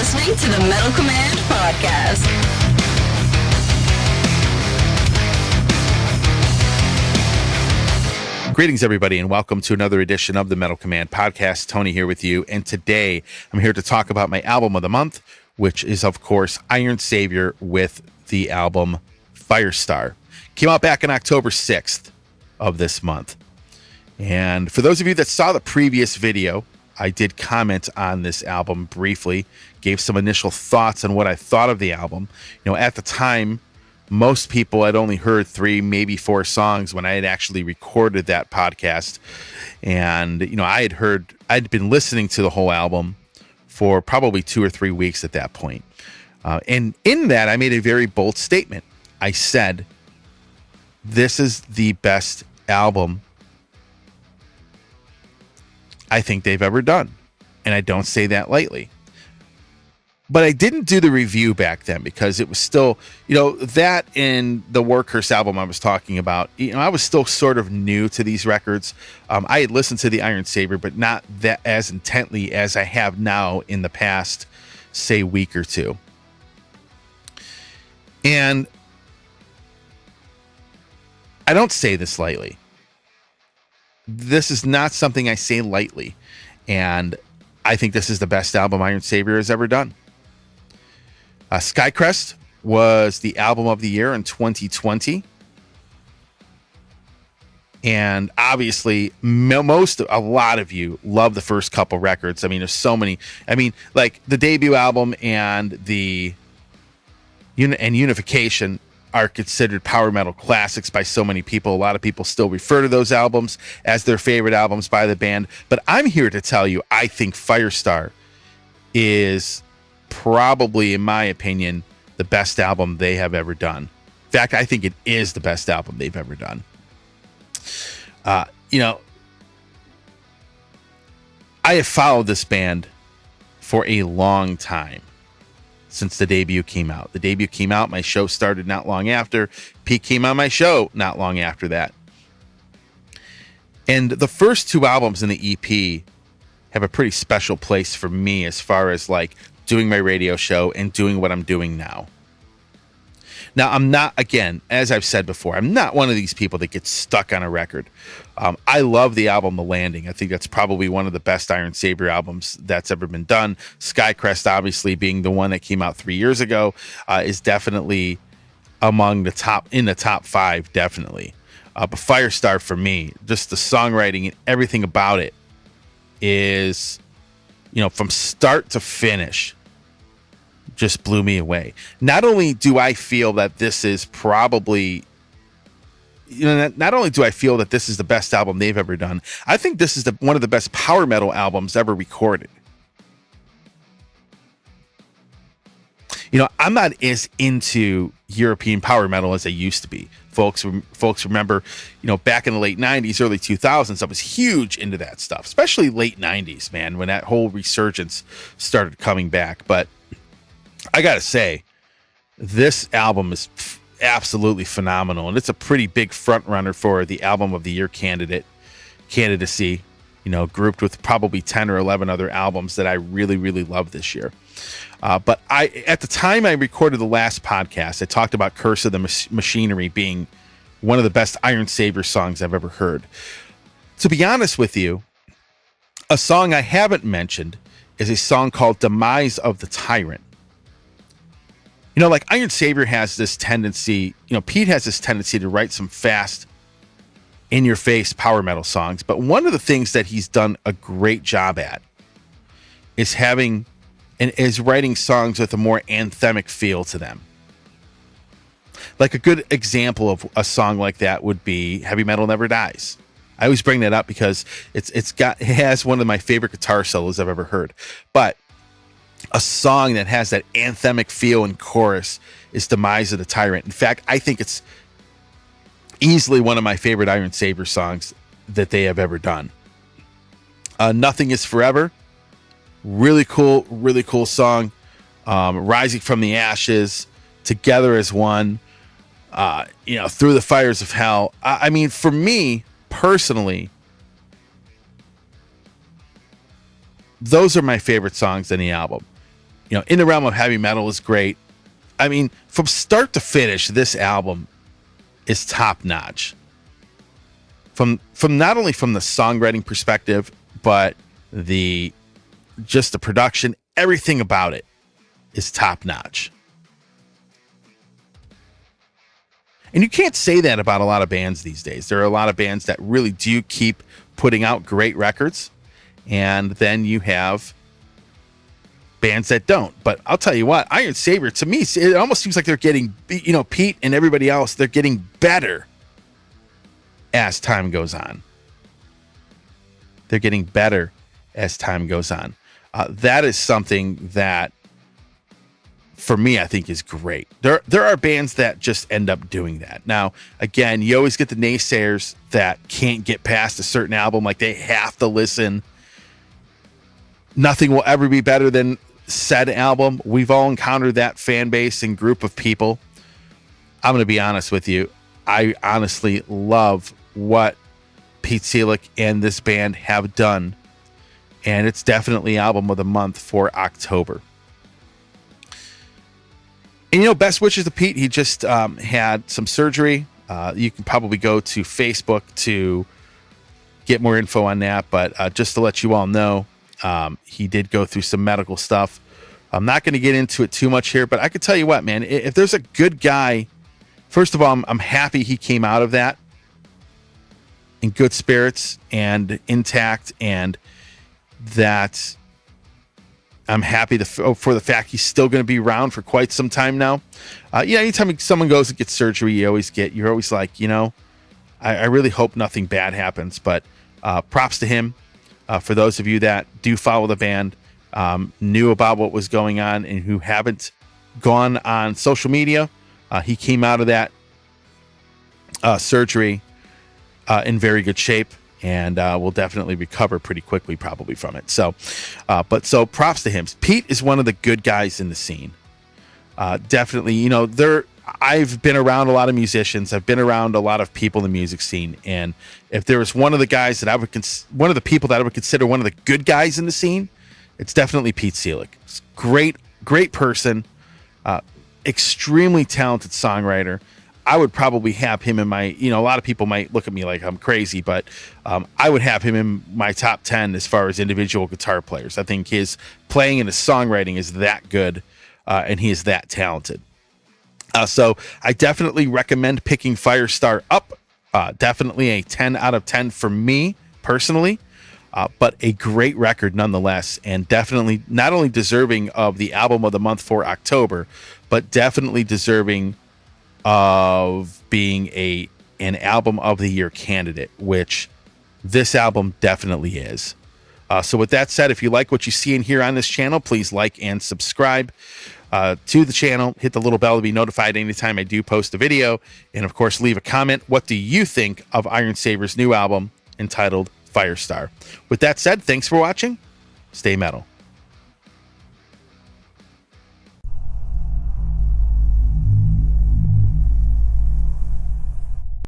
listening to the Metal Command Podcast. Greetings, everybody, and welcome to another edition of the Metal Command Podcast. Tony here with you, and today I'm here to talk about my album of the month, which is, of course, Iron Savior with the album Firestar. Came out back on October 6th of this month. And for those of you that saw the previous video, I did comment on this album briefly, gave some initial thoughts on what I thought of the album. You know, at the time, most people had only heard 3, maybe 4 songs when I had actually recorded that podcast. And, you know, I'd been listening to the whole album for probably 2 or 3 weeks at that point. And in that, I made a very bold statement. I said, this is the best album I think they've ever done. And I don't say that lightly. But I didn't do the review back then because it was still, you know, that and the Warcurse album I was talking about, you know, I was still sort of new to these records. I had listened to the Iron Savior, but not that as intently as I have now in the past, say, week or two. And I don't say this lightly. This is not something I say lightly. And I think this is the best album Iron Savior has ever done. Skycrest was the album of the year in 2020. And obviously, a lot of you love the first couple records. I mean, there's so many. I mean, like the debut album and the Unification are considered power metal classics by so many people. A lot of people still refer to those albums as their favorite albums by the band. But I'm here to tell you, I think Firestar is probably, in my opinion, the best album they have ever done. In fact, I think it is the best album they've ever done. You know, I have followed this band for a long time. Since the debut came out. The debut came out, my show started not long after. Pete came on my show not long after that. And the first 2 albums in the EP have a pretty special place for me as far as like doing my radio show and doing what I'm doing now. Now, I'm not, again, as I've said before, I'm not one of these people that gets stuck on a record. I love the album The Landing. I think that's probably one of the best Iron Savior albums that's ever been done. Skycrest, obviously, being the one that came out 3 years ago, is definitely in the top 5, definitely. But Firestar, for me, just the songwriting and everything about it is, you know, from start to finish, just blew me away. Not only do I feel that this is probably, you know, not only do I feel that this is the best album they've ever done, I think this is one of the best power metal albums ever recorded. You know, I'm not as into European power metal as I used to be. Folks remember, you know, back in the late 90s, early 2000s, I was huge into that stuff, especially late 90s, man, when that whole resurgence started coming back. But I gotta say, this album is absolutely phenomenal, and it's a pretty big front runner for the album of the year candidacy. You know, grouped with probably 10 or 11 other albums that I really, really love this year. But at the time I recorded the last podcast, I talked about Curse of the Machinery being one of the best Iron Savior songs I've ever heard. To be honest with you, a song I haven't mentioned is a song called Demise of the Tyrant. You know, like Iron Savior has this tendency, you know, Pete has this tendency to write some fast, in-your-face power metal songs. But one of the things that he's done a great job at is writing songs with a more anthemic feel to them. Like a good example of a song like that would be Heavy Metal Never Dies. I always bring that up because it has one of my favorite guitar solos I've ever heard. But a song that has that anthemic feel and chorus is Demise of the Tyrant. In fact, I think it's easily one of my favorite Iron Savior songs that they have ever done. Nothing is Forever. Really cool song. Rising from the Ashes, Together as One, you know, Through the Fires of Hell. I mean, for me personally, those are my favorite songs in the album. In the realm of heavy metal is great. I mean, from start to finish, this album is top notch. From not only from the songwriting perspective, but the production, everything about it is top notch. And you can't say that about a lot of bands these days. There are a lot of bands that really do keep putting out great records, and then you have bands that don't. But I'll tell you what, Iron Saber, to me, it almost seems like they're getting, Pete and everybody else, they're getting better as time goes on. They're getting better as time goes on. That is something that, for me, I think is great. There are bands that just end up doing that. Now, again, you always get the naysayers that can't get past a certain album, like they have to listen. Nothing will ever be better than said album. We've all encountered that fan base and group of people. I'm going to be honest with you. I honestly love what Pete Seelig and this band have done, and it's definitely album of the month for October. And best wishes to Pete. He just had some surgery. You can probably go to Facebook to get more info on that, but just to let you all know, he did go through some medical stuff. I'm not going to get into it too much here, but I can tell you what, man, if there's a good guy, first of all, I'm happy he came out of that in good spirits and intact, and that I'm happy for the fact he's still going to be around for quite some time now. Anytime someone goes and gets surgery, you're always like, I really hope nothing bad happens, but props to him. For those of you that do follow the band, knew about what was going on, and who haven't gone on social media, he came out of that surgery in very good shape, and will definitely recover pretty quickly probably from it. So props to him. Pete is one of the good guys in the scene. Definitely, I've been around a lot of musicians. I've been around a lot of people in the music scene, and if there was one of the guys that one of the people that I would consider one of the good guys in the scene, it's definitely Pete Seelig. Great person, extremely talented songwriter. I would probably have him in my, a lot of people might look at me like I'm crazy, but I would have him in my top 10 as far as individual guitar players. I think his playing and his songwriting is that good, and he is that talented. So I definitely recommend picking Firestar up. Definitely a 10 out of 10 for me personally, but a great record nonetheless, and definitely not only deserving of the album of the month for October, but definitely deserving of being an album of the year candidate, which this album definitely is. So with that said, if you like what you see and hear on this channel, please like and subscribe to the channel. Hit the little bell to be notified anytime I do post a video. And of course, leave a comment. What do you think of Iron Saber's new album entitled Firestar? With that said, thanks for watching. Stay metal.